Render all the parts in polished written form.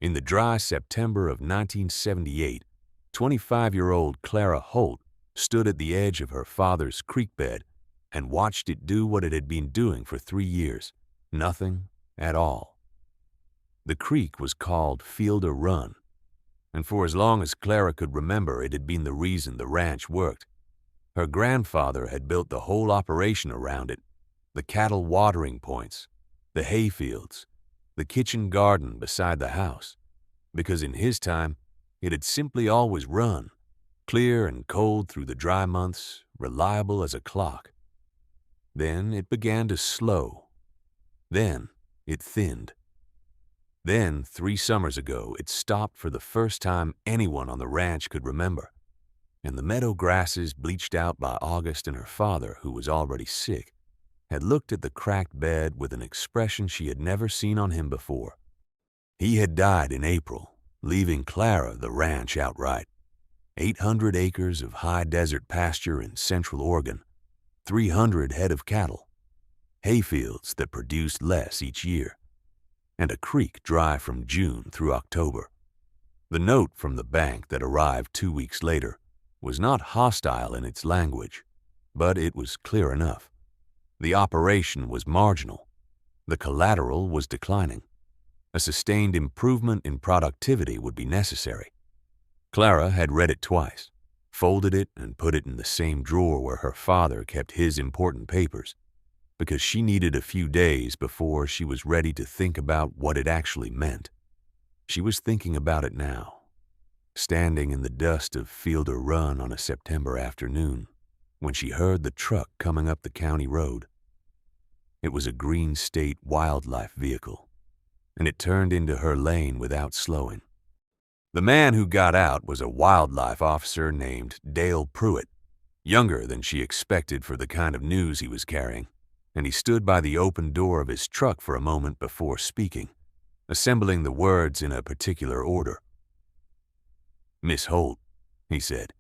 In the dry September of 1978, 25-year-old Clara Holt stood at the edge of her father's creek bed and watched it do what it had been doing for 3 years, nothing at all. The creek was called Fielder Run, and for as long as Clara could remember, it had been the reason the ranch worked. Her grandfather had built the whole operation around it, the cattle watering points, the hayfields, the kitchen garden beside the house, because in his time, it had simply always run, clear and cold through the dry months, reliable as a clock. Then it began to slow. Then it thinned. Then, 3 summers ago, it stopped for the first time anyone on the ranch could remember, and the meadow grasses, bleached out by August and her father, who was already sick, had looked at the cracked bed with an expression she had never seen on him before. He had died in April, leaving Clara the ranch outright. 800 acres of high desert pasture in central Oregon, 300 head of cattle, hayfields that produced less each year, and a creek dry from June through October. The note from the bank that arrived 2 weeks later was not hostile in its language, but it was clear enough. The operation was marginal. The collateral was declining. A sustained improvement in productivity would be necessary. Clara had read it twice, folded it and put it in the same drawer where her father kept his important papers, because she needed a few days before she was ready to think about what it actually meant. She was thinking about it now, standing in the dust of Fielder Run on a September afternoon, when she heard the truck coming up the county road. It was a Green State wildlife vehicle, and it turned into her lane without slowing. The man who got out was a wildlife officer named Dale Pruett, younger than she expected for the kind of news he was carrying, and he stood by the open door of his truck for a moment before speaking, assembling the words in a particular order. "Miss Holt," he said,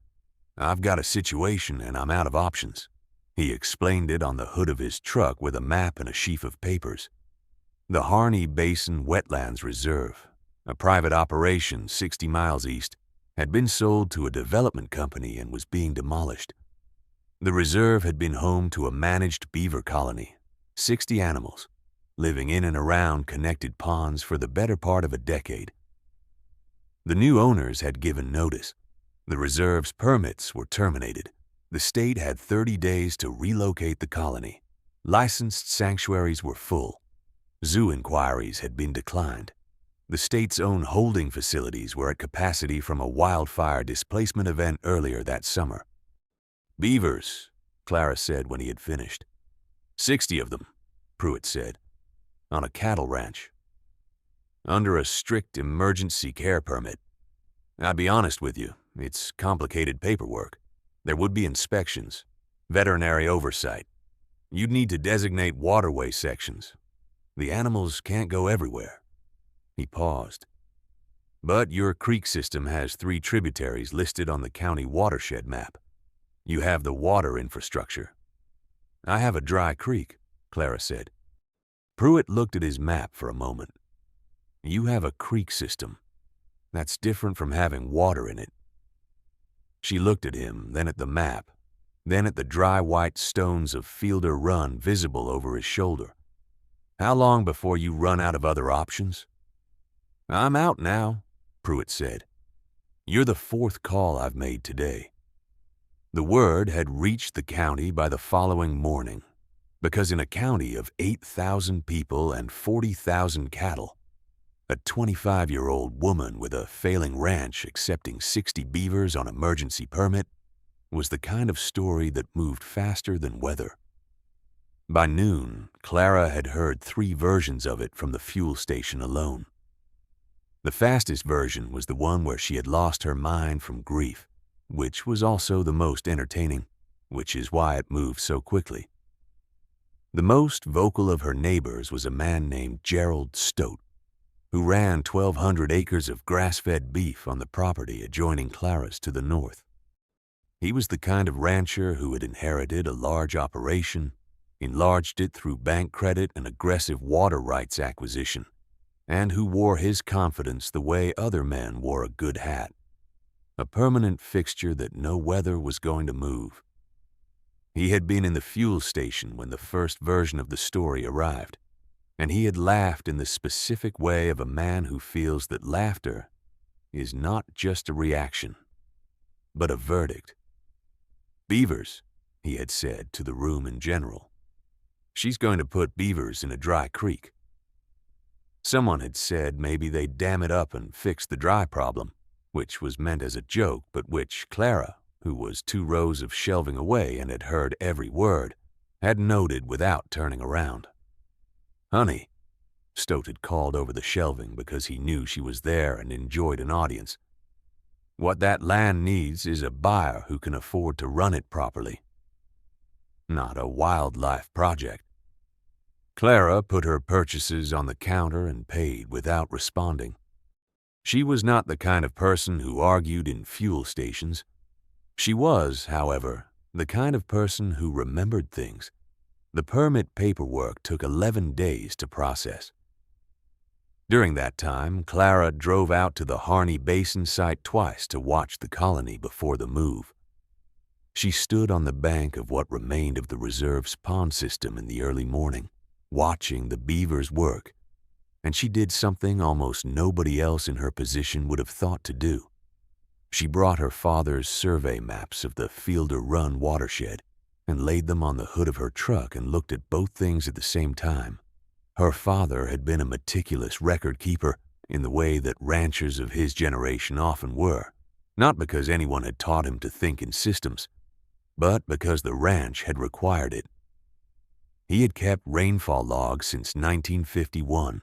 "I've got a situation and I'm out of options." He explained it on the hood of his truck with a map and a sheaf of papers. The Harney Basin Wetlands Reserve, a private operation 60 miles east, had been sold to a development company and was being demolished. The reserve had been home to a managed beaver colony, 60 animals, living in and around connected ponds for the better part of a decade. The new owners had given notice. The reserve's permits were terminated. The state had 30 days to relocate the colony. Licensed sanctuaries were full. Zoo inquiries had been declined. The state's own holding facilities were at capacity from a wildfire displacement event earlier that summer. "Beavers," Clara said when he had finished. 60 of them, Pruett said, on a cattle ranch, under a strict emergency care permit. "I'll be honest with you, it's complicated paperwork. There would be inspections, veterinary oversight. You'd need to designate waterway sections. The animals can't go everywhere." He paused. "But your creek system has 3 tributaries listed on the county watershed map. You have the water infrastructure." "I have a dry creek," Clara said. Pruett looked at his map for a moment. "You have a creek system. That's different from having water in it." She looked at him, then at the map, then at the dry white stones of Fielder Run visible over his shoulder. "How long before you run out of other options?" "I'm out now," Pruett said. "You're the 4th call I've made today." The word had reached the county by the following morning, because in a county of 8,000 people and 40,000 cattle, a 25-year-old woman with a failing ranch accepting 60 beavers on emergency permit was the kind of story that moved faster than weather. By noon, Clara had heard 3 versions of it from the fuel station alone. The fastest version was the one where she had lost her mind from grief, which was also the most entertaining, which is why it moved so quickly. The most vocal of her neighbors was a man named Gerald Stote, who ran 1,200 acres of grass-fed beef on the property adjoining Clara's to the north. He was the kind of rancher who had inherited a large operation, enlarged it through bank credit and aggressive water rights acquisition, and who wore his confidence the way other men wore a good hat, a permanent fixture that no weather was going to move. He had been in the fuel station when the first version of the story arrived, and he had laughed in the specific way of a man who feels that laughter is not just a reaction, but a verdict. "Beavers," he had said to the room in general. "She's going to put beavers in a dry creek." Someone had said maybe they'd dam it up and fix the dry problem, which was meant as a joke, but which Clara, who was 2 rows of shelving away and had heard every word, had noted without turning around. "Honey," Stoat had called over the shelving because he knew she was there and enjoyed an audience. "What that land needs is a buyer who can afford to run it properly. Not a wildlife project." Clara put her purchases on the counter and paid without responding. She was not the kind of person who argued in fuel stations. She was, however, the kind of person who remembered things. The permit paperwork took 11 days to process. During that time, Clara drove out to the Harney Basin site twice to watch the colony before the move. She stood on the bank of what remained of the reserve's pond system in the early morning, watching the beavers work, and she did something almost nobody else in her position would have thought to do. She brought her father's survey maps of the Fielder Run watershed and laid them on the hood of her truck and looked at both things at the same time. Her father had been a meticulous record keeper in the way that ranchers of his generation often were, not because anyone had taught him to think in systems, but because the ranch had required it. He had kept rainfall logs since 1951,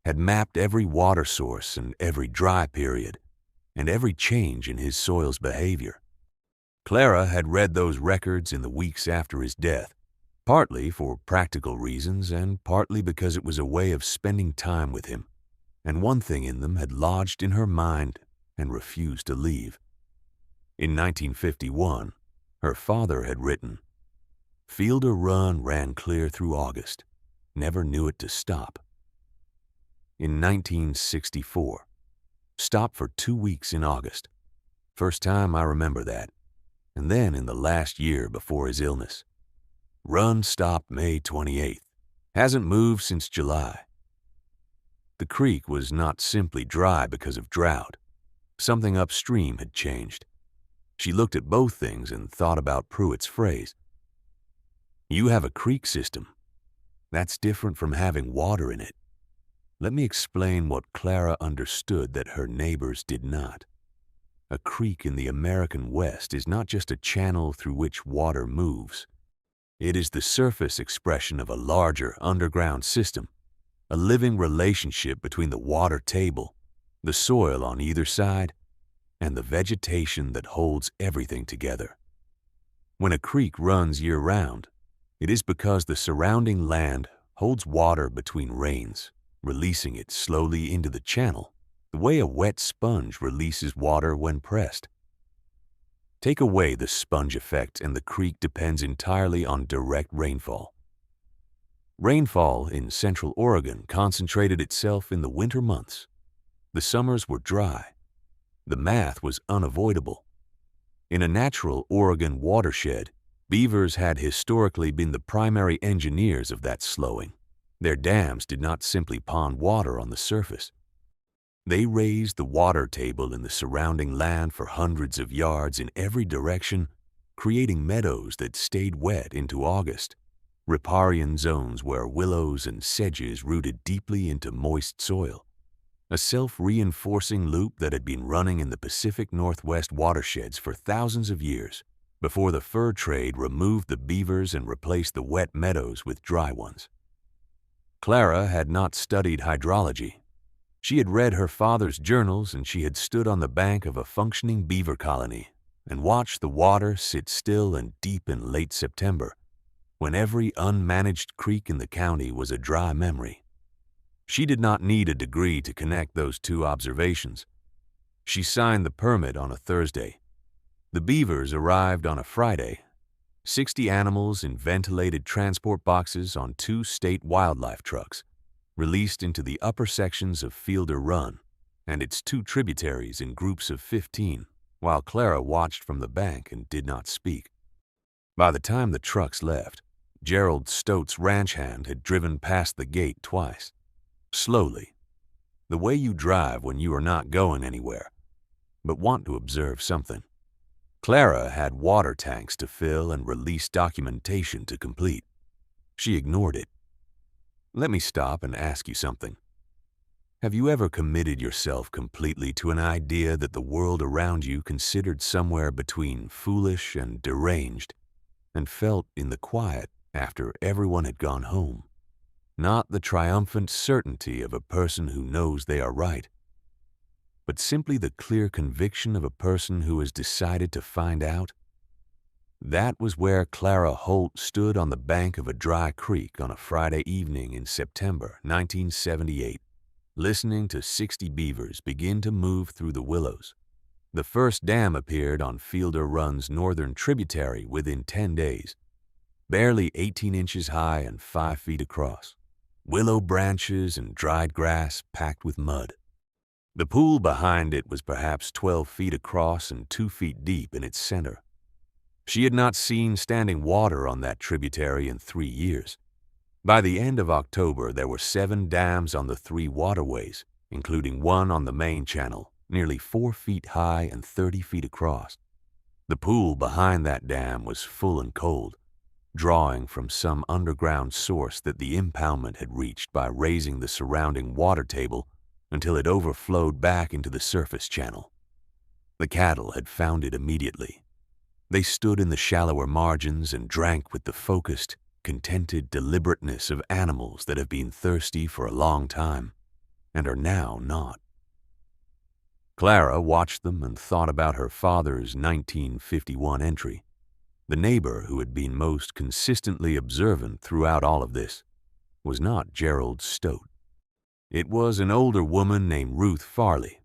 had mapped every water source and every dry period, and every change in his soil's behavior. Clara had read those records in the weeks after his death, partly for practical reasons and partly because it was a way of spending time with him, and one thing in them had lodged in her mind and refused to leave. In 1951, her father had written, "Fielder Run ran clear through August, never knew it to stop." In 1964, stopped for 2 weeks in August. First time I remember that. And then in the last year before his illness. Run stopped May 28th. Hasn't moved since July. The creek was not simply dry because of drought. Something upstream had changed. She looked at both things and thought about Pruett's phrase. "You have a creek system. That's different from having water in it." Let me explain what Clara understood that her neighbors did not. A creek in the American West is not just a channel through which water moves. It is the surface expression of a larger underground system, a living relationship between the water table, the soil on either side, and the vegetation that holds everything together. When a creek runs year-round, it is because the surrounding land holds water between rains, releasing it slowly into the channel, the way a wet sponge releases water when pressed. Take away the sponge effect and the creek depends entirely on direct rainfall. Rainfall in Central Oregon concentrated itself in the winter months. The summers were dry. The math was unavoidable. In a natural Oregon watershed, beavers had historically been the primary engineers of that slowing. Their dams did not simply pond water on the surface. They raised the water table in the surrounding land for hundreds of yards in every direction, creating meadows that stayed wet into August, riparian zones where willows and sedges rooted deeply into moist soil, a self-reinforcing loop that had been running in the Pacific Northwest watersheds for thousands of years before the fur trade removed the beavers and replaced the wet meadows with dry ones. Clara had not studied hydrology. She had read her father's journals and she had stood on the bank of a functioning beaver colony and watched the water sit still and deep in late September, when every unmanaged creek in the county was a dry memory. She did not need a degree to connect those two observations. She signed the permit on a Thursday. The beavers arrived on a Friday, 60 animals in ventilated transport boxes on 2 state wildlife trucks, released into the upper sections of Fielder Run and its two tributaries in groups of 15, while Clara watched from the bank and did not speak. By the time the trucks left, Gerald Stote's ranch hand had driven past the gate twice. Slowly, the way you drive when you are not going anywhere, but want to observe something. Clara had water tanks to fill and release documentation to complete. She ignored it. Let me stop and ask you something. Have you ever committed yourself completely to an idea that the world around you considered somewhere between foolish and deranged, and felt in the quiet after everyone had gone home? Not the triumphant certainty of a person who knows they are right, but simply the clear conviction of a person who has decided to find out? That was where Clara Holt stood on the bank of a dry creek on a Friday evening in September 1978, listening to 60 beavers begin to move through the willows. The first dam appeared on Fielder Run's northern tributary within 10 days, barely 18 inches high and 5 feet across, willow branches and dried grass packed with mud. The pool behind it was perhaps 12 feet across and 2 feet deep in its center. She had not seen standing water on that tributary in 3 years. By the end of October, there were 7 dams on the 3 waterways, including one on the main channel, nearly 4 feet high and 30 feet across. The pool behind that dam was full and cold, drawing from some underground source that the impoundment had reached by raising the surrounding water table until it overflowed back into the surface channel. The cattle had found it immediately. They stood in the shallower margins and drank with the focused, contented deliberateness of animals that have been thirsty for a long time and are now not. Clara watched them and thought about her father's 1951 entry. The neighbor who had been most consistently observant throughout all of this was not Gerald Stote. It was an older woman named Ruth Farley,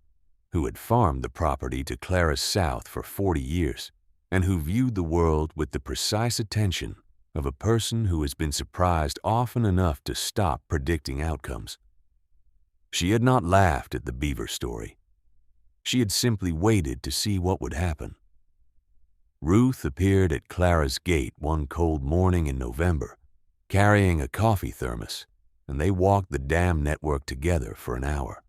who had farmed the property to Clara's south for 40 years and who viewed the world with the precise attention of a person who has been surprised often enough to stop predicting outcomes. She had not laughed at the beaver story. She had simply waited to see what would happen. Ruth appeared at Clara's gate one cold morning in November, carrying a coffee thermos, and they walked the dam network together for an hour.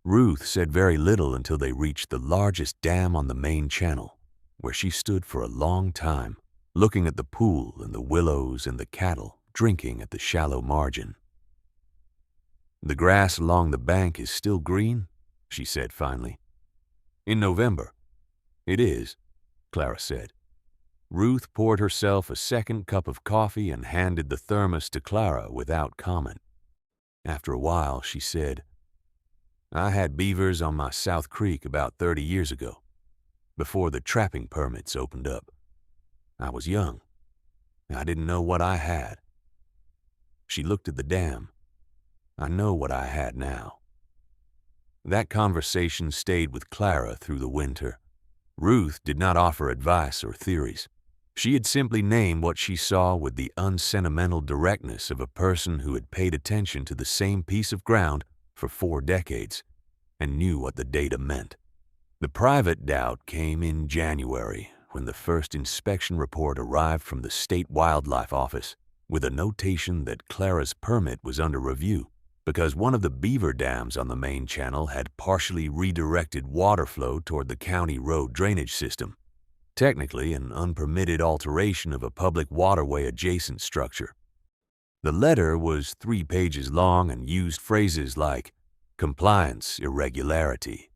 Ruth said very little until they reached the largest dam on the main channel, where she stood for a long time, looking at the pool and the willows and the cattle drinking at the shallow margin. "The grass along the bank is still green," she said finally. "In November." "It is," Clara said. Ruth poured herself a second cup of coffee and handed the thermos to Clara without comment. After a while, she said, "I had beavers on my South Creek about 30 years ago, before the trapping permits opened up. I was young. I didn't know what I had." She looked at the dam. "I know what I had now." That conversation stayed with Clara through the winter. Ruth did not offer advice or theories. She had simply named what she saw with the unsentimental directness of a person who had paid attention to the same piece of ground for 4 decades and knew what the data meant. The private doubt came in January when the first inspection report arrived from the State Wildlife Office with a notation that Clara's permit was under review because one of the beaver dams on the main channel had partially redirected water flow toward the county road drainage system, technically an unpermitted alteration of a public waterway adjacent structure. The letter was 3 pages long and used phrases like compliance irregularity.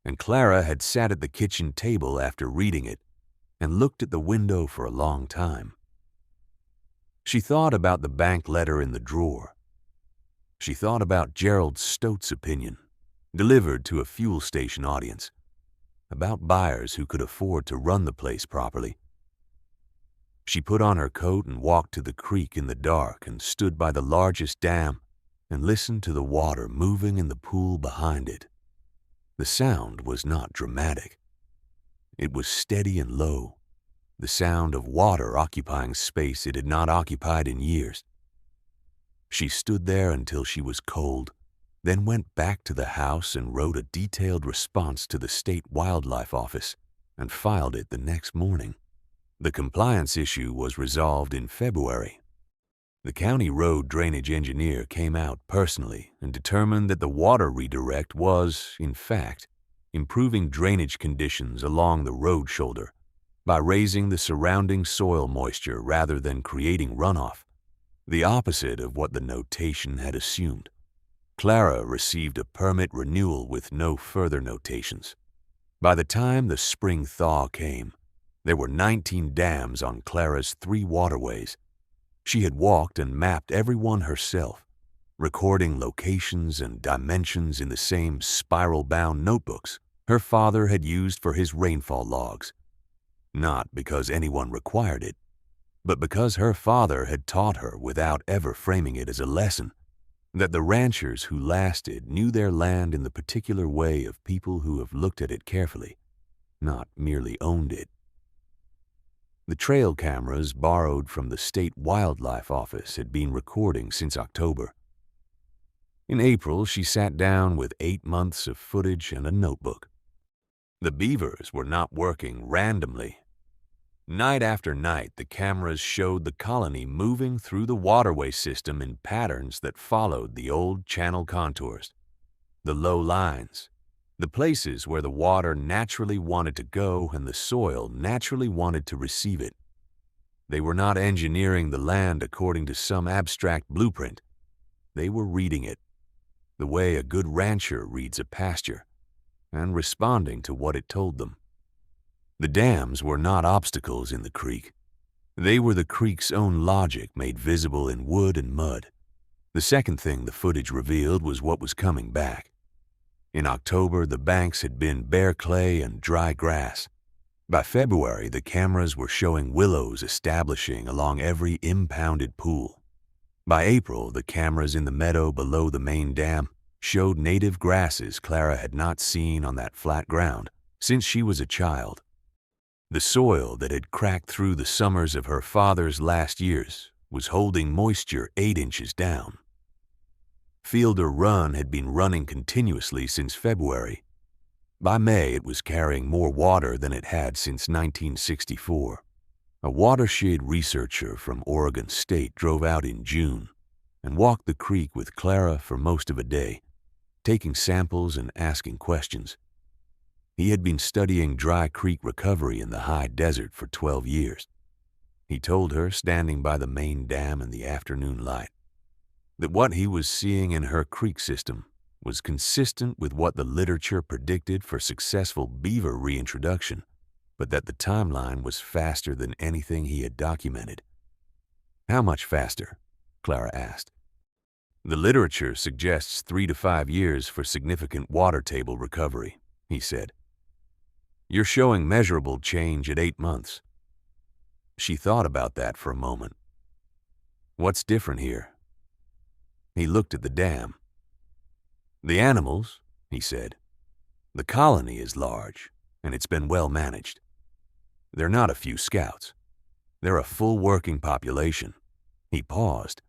And Clara had sat at the kitchen table after reading it and looked at the window for a long time. She thought about the bank letter in the drawer. She thought about Gerald Stote's opinion, delivered to a fuel station audience, about buyers who could afford to run the place properly. She put on her coat and walked to the creek in the dark and stood by the largest dam and listened to the water moving in the pool behind it. The sound was not dramatic. It was steady and low, the sound of water occupying space it had not occupied in years. She stood there until she was cold, then went back to the house and wrote a detailed response to the state wildlife office and filed it the next morning. The compliance issue was resolved in February. The county road drainage engineer came out personally and determined that the water redirect was, in fact, improving drainage conditions along the road shoulder by raising the surrounding soil moisture rather than creating runoff, the opposite of what the notation had assumed. Clara received a permit renewal with no further notations. By the time the spring thaw came, there were 19 dams on Clara's 3 waterways. She had walked and mapped every one herself, recording locations and dimensions in the same spiral-bound notebooks her father had used for his rainfall logs. Not because anyone required it, but because her father had taught her without ever framing it as a lesson, that the ranchers who lasted knew their land in the particular way of people who have looked at it carefully, not merely owned it. The trail cameras borrowed from the state wildlife office had been recording since October. In April, she sat down with 8 months of footage and a notebook. The beavers were not working randomly. Night after night, the cameras showed the colony moving through the waterway system in patterns that followed the old channel contours, the low lines, the places where the water naturally wanted to go and the soil naturally wanted to receive it. They were not engineering the land according to some abstract blueprint. They were reading it, the way a good rancher reads a pasture, and responding to what it told them. The dams were not obstacles in the creek. They were the creek's own logic made visible in wood and mud. The second thing the footage revealed was what was coming back. In October, the banks had been bare clay and dry grass. By February, the cameras were showing willows establishing along every impounded pool. By April, the cameras in the meadow below the main dam showed native grasses Clara had not seen on that flat ground since she was a child. The soil that had cracked through the summers of her father's last years was holding moisture 8 inches down. Fielder Run had been running continuously since February. By May, it was carrying more water than it had since 1964. A watershed researcher from Oregon State drove out in June and walked the creek with Clara for most of a day, taking samples and asking questions. He had been studying dry creek recovery in the high desert for 12 years. He told her, standing by the main dam in the afternoon light, that what he was seeing in her creek system was consistent with what the literature predicted for successful beaver reintroduction, but that the timeline was faster than anything he had documented. How much faster? Clara asked. The literature suggests 3 to 5 years for significant water table recovery, he said. You're showing measurable change at 8 months. She thought about that for a moment. What's different here? He looked at the dam. The animals, he said. The colony is large, and it's been well managed. They're not a few scouts. They're a full working population. He paused.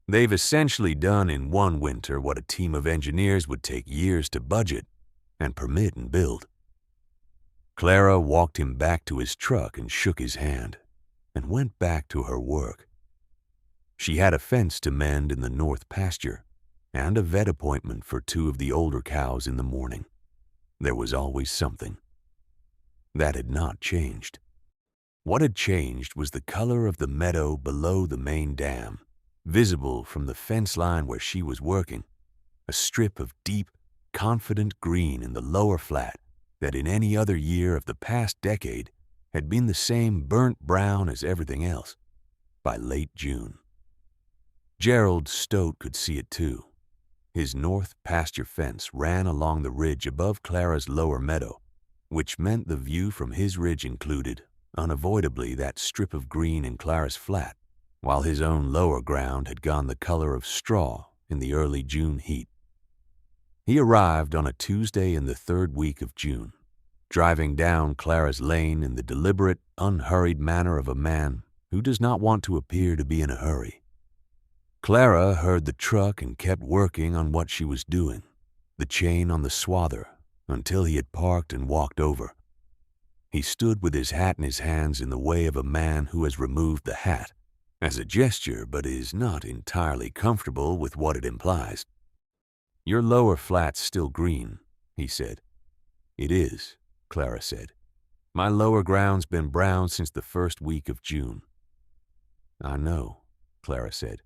They've essentially done in one winter what a team of engineers would take years to budget and permit and build. Clara walked him back to his truck and shook his hand, and went back to her work. She had a fence to mend in the north pasture, and a vet appointment for 2 of the older cows in the morning. There was always something. That had not changed. What had changed was the color of the meadow below the main dam, visible from the fence line where she was working, a strip of deep, confident green in the lower flat that in any other year of the past decade had been the same burnt brown as everything else by late June. Gerald Stote could see it too. His north pasture fence ran along the ridge above Clara's lower meadow, which meant the view from his ridge included, unavoidably, that strip of green in Clara's flat, while his own lower ground had gone the color of straw in the early June heat. He arrived on a Tuesday in the 3rd week of June, driving down Clara's lane in the deliberate, unhurried manner of a man who does not want to appear to be in a hurry. Clara heard the truck and kept working on what she was doing, the chain on the swather, until he had parked and walked over. He stood with his hat in his hands in the way of a man who has removed the hat, as a gesture but is not entirely comfortable with what it implies. "Your lower flat's still green," he said. "It is," Clara said. "My lower ground's been brown since the first week of June." "I know," Clara said.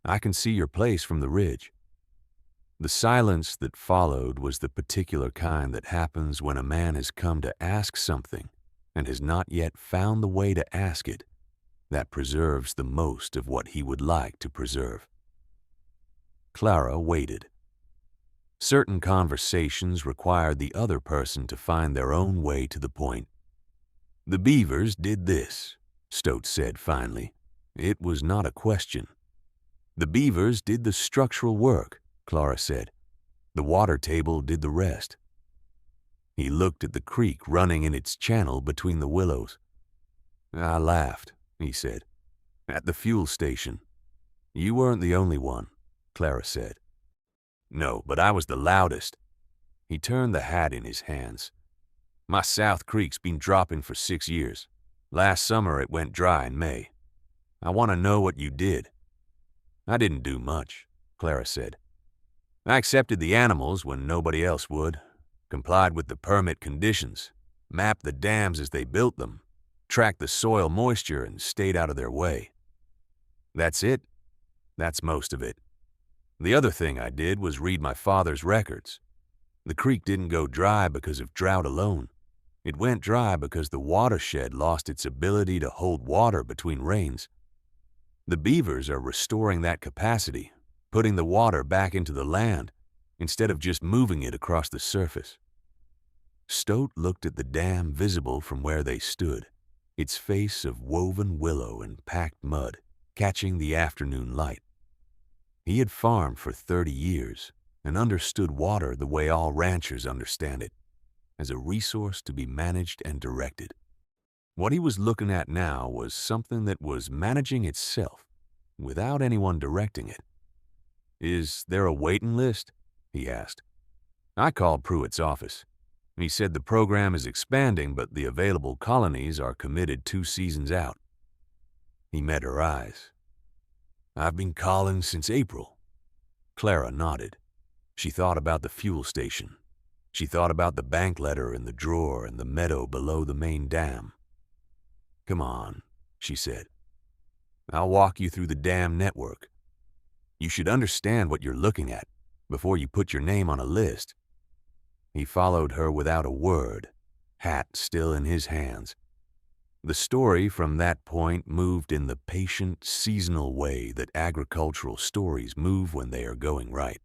"I can see your place from the ridge." The silence that followed was the particular kind that happens when a man has come to ask something and has not yet found the way to ask it, that preserves the most of what he would like to preserve. Clara waited. Certain conversations required the other person to find their own way to the point. "The Beavers did this," Stoat said finally. It was not a question. "The Beavers did the structural work," Clara said. "The water table did the rest." He looked at the creek running in its channel between the willows. "I laughed," he said. "At the fuel station." "You weren't the only one," Clara said. "No, but I was the loudest." He turned the hat in his hands. "My South Creek's been dropping for 6 years. Last summer it went dry in May. I want to know what you did." "I didn't do much," Clara said. "I accepted the animals when nobody else would, complied with the permit conditions, mapped the dams as they built them, tracked the soil moisture, and stayed out of their way. That's it. That's most of it. The other thing I did was read my father's records. The creek didn't go dry because of drought alone. It went dry because the watershed lost its ability to hold water between rains. The Beavers are restoring that capacity, putting the water back into the land, instead of just moving it across the surface." Stoat looked at the dam visible from where they stood, its face of woven willow and packed mud, catching the afternoon light. He had farmed for 30 years and understood water the way all ranchers understand it, as a resource to be managed and directed. What he was looking at now was something that was managing itself, without anyone directing it. "Is there a waiting list?" he asked. "I called Pruett's office. He said the program is expanding, but the available colonies are committed 2 seasons out." He met her eyes. "I've been calling since April." Clara nodded. She thought about the fuel station. She thought about the bank letter in the drawer and the meadow below the main dam. "Come on," she said. "I'll walk you through the dam network. You should understand what you're looking at before you put your name on a list." He followed her without a word, hat still in his hands. The story from that point moved in the patient, seasonal way that agricultural stories move when they are going right.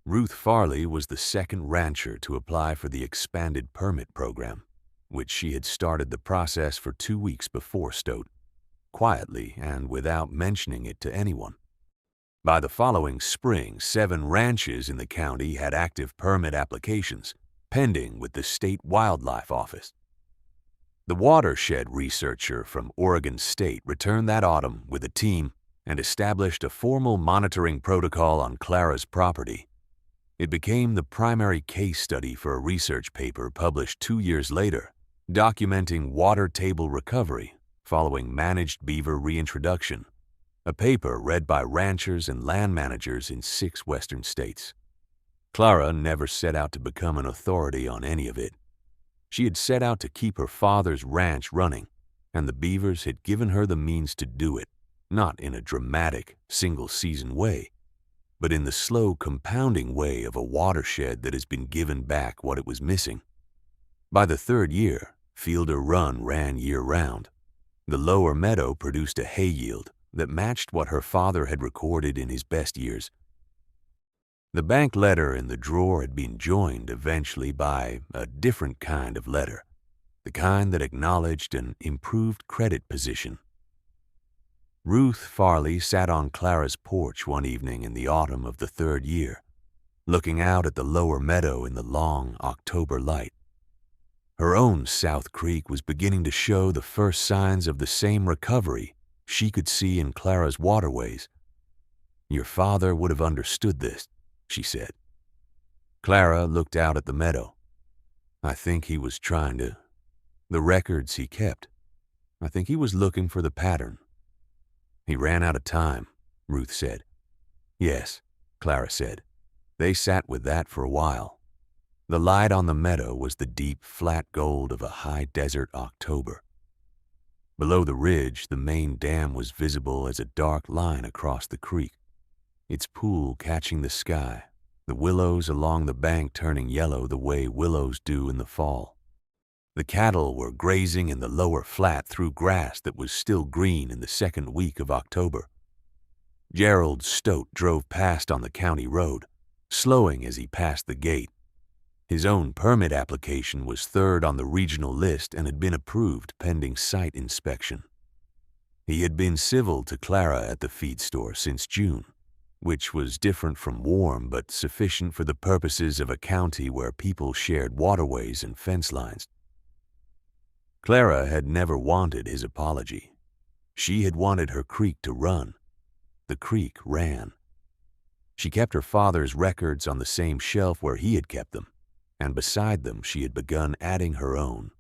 Ruth Farley was the second rancher to apply for the expanded permit program, which she had started the process for 2 weeks before Stoat, quietly and without mentioning it to anyone. By the following spring, 7 ranches in the county had active permit applications, pending with the State Wildlife Office. The watershed researcher from Oregon State returned that autumn with a team and established a formal monitoring protocol on Clara's property. It became the primary case study for a research paper published 2 years later, documenting water table recovery following managed beaver reintroduction, a paper read by ranchers and land managers in 6 western states. Clara never set out to become an authority on any of it. She had set out to keep her father's ranch running, and the Beavers had given her the means to do it, not in a dramatic, single-season way, but in the slow compounding way of a watershed that has been given back what it was missing. By the 3rd year, field or run ran year-round. The lower meadow produced a hay yield that matched what her father had recorded in his best years. The bank letter in the drawer had been joined eventually by a different kind of letter, the kind that acknowledged an improved credit position. Ruth Farley sat on Clara's porch one evening in the autumn of the 3rd year, looking out at the lower meadow in the long October light. Her own South Creek was beginning to show the first signs of the same recovery she could see in Clara's Waterways Your father would have understood this, she said. Clara looked out at the meadow. I think he was trying to. The records he kept. I think he was looking for the pattern. He ran out of time, Ruth said. Yes, Clara said. They sat with that for a while. The light on the meadow was the deep, flat gold of a high desert October. Below the ridge, the main dam was visible as a dark line across the creek, its pool catching the sky, the willows along the bank turning yellow the way willows do in the fall. The cattle were grazing in the lower flat through grass that was still green in the second week of October. Gerald Stote drove past on the county road, slowing as he passed the gate. His own permit application was third on the regional list and had been approved pending site inspection. He had been civil to Clara at the feed store since June, which was different from warm but sufficient for the purposes of a county where people shared waterways and fence lines. Clara had never wanted his apology. She had wanted her creek to run. The creek ran. She kept her father's records on the same shelf where he had kept them, and beside them she had begun adding her own.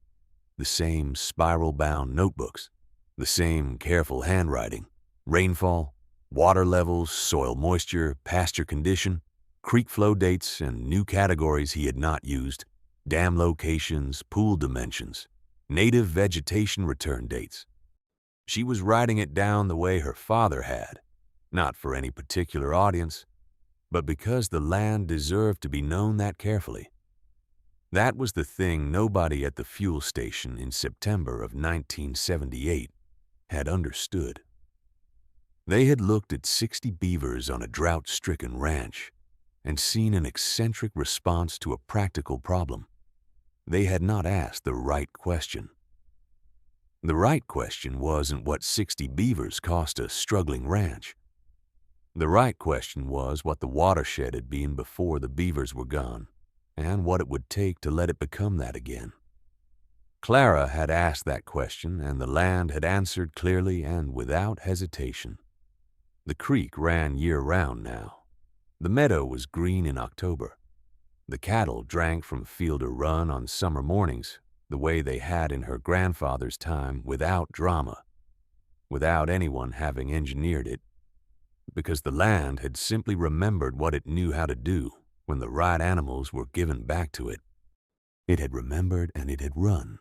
The same spiral-bound notebooks, the same careful handwriting, rainfall, water levels, soil moisture, pasture condition, creek flow dates, and new categories he had not used, dam locations, pool dimensions, native vegetation return dates. She was writing it down the way her father had, not for any particular audience, but because the land deserved to be known that carefully. That was the thing nobody at the fuel station in September of 1978 had understood. They had looked at 60 beavers on a drought-stricken ranch and seen an eccentric response to a practical problem. They had not asked the right question. The right question wasn't what 60 beavers cost a struggling ranch. The right question was what the watershed had been before the beavers were gone, and what it would take to let it become that again. Clara had asked that question, and the land had answered clearly and without hesitation. The creek ran year-round now. The meadow was green in October. The cattle drank from field or run on summer mornings, the way they had in her grandfather's time, without drama, without anyone having engineered it, because the land had simply remembered what it knew how to do when the right animals were given back to it. It had remembered and it had run.